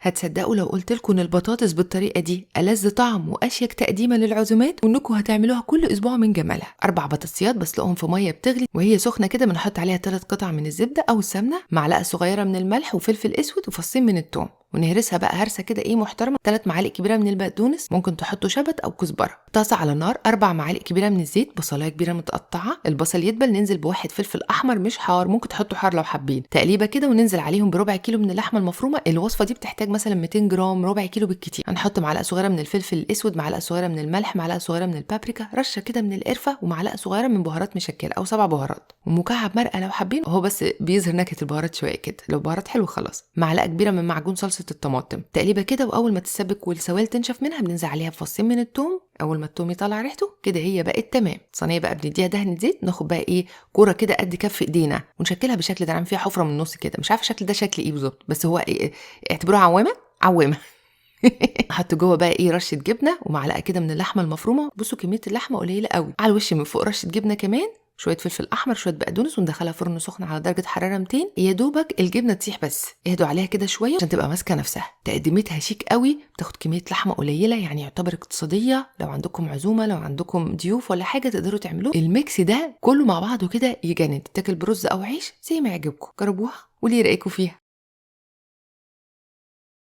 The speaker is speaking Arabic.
هتصدقوا لو قلتلكوا ان البطاطس بالطريقه دي ألذ طعم واشيك تقديمه للعزومات، وانكم هتعملوها كل اسبوع من جمالها. 4 بطاطسيات بسلقهم في ميه بتغلي وهي سخنه كده، بنحط عليها 3 قطع من الزبده او السمنه، معلقه صغيره من الملح وفلفل اسود وفصين من الثوم، ونهرسها بقى هرسه كده محترمه. 3 معالق كبيره من البقدونس، ممكن تحطوا شبت او كزبره. طاسه على النار، 4 معالق كبيره من الزيت، بصلايه كبيره متقطعه، البصل يدبل ننزل بواحد فلفل احمر مش حار، ممكن تحطوا حار لو حابين، تقليبه كده وننزل عليهم بربع كيلو من اللحمه المفرومه. الوصفه دي بتحتاج مثلا 200 جرام، ربع كيلو بالكتير. هنحط معلقه صغيره من الفلفل الاسود، معلقه صغيره من الملح، معلقه صغيره من البابريكا، رشه كده من القرفه، ومعلقه صغيره من بهارات مشكله او 7 بهارات، ومكعب مرقه لو حابين، هو بس بيظهر نكهه البهارات شويه كده، لو بهارات حلو خلاص. معلقه كبيره من معجون صلصه الطماطم، تقليبه كده، واول ما تتسبك والسوائل تنشف منها بننزل عليها بفصين من الثوم. اول ما الثوم يطلع ريحته كده هي بقت تمام. صينيه بقى بنديها دهنه زيت، ناخد بقى كوره كده قد كف ايدينا ونشكلها بالشكل ده، نعمل فيها حفره من النص كده، مش عارفه الشكل ده شكل بالظبط، بس هو اعتبروها عوامه. حط جوه بقى رشه جبنه ومعلقه كده من اللحمه المفرومه. بصوا كميه اللحمه قليله قوي. على الوش من فوق رشه جبنه كمان، شويه فلفل احمر، شويه بقدونس، وندخلها فرن سخن على درجه حراره 200، يا دوبك الجبنه تسيح بس. اهدوا عليها كده شويه عشان تبقى ماسكه نفسها. تقديمتها شيك قوي، بتاخد كميه لحمه قليله، يعني يعتبر اقتصاديه. لو عندكم عزومه، لو عندكم ضيوف ولا حاجه، تقدروا تعملوه. الميكس ده كله مع بعضه كده يجنن، تاكل برز او عيش زي ما يعجبكم. جربوها وليه رايكم فيها.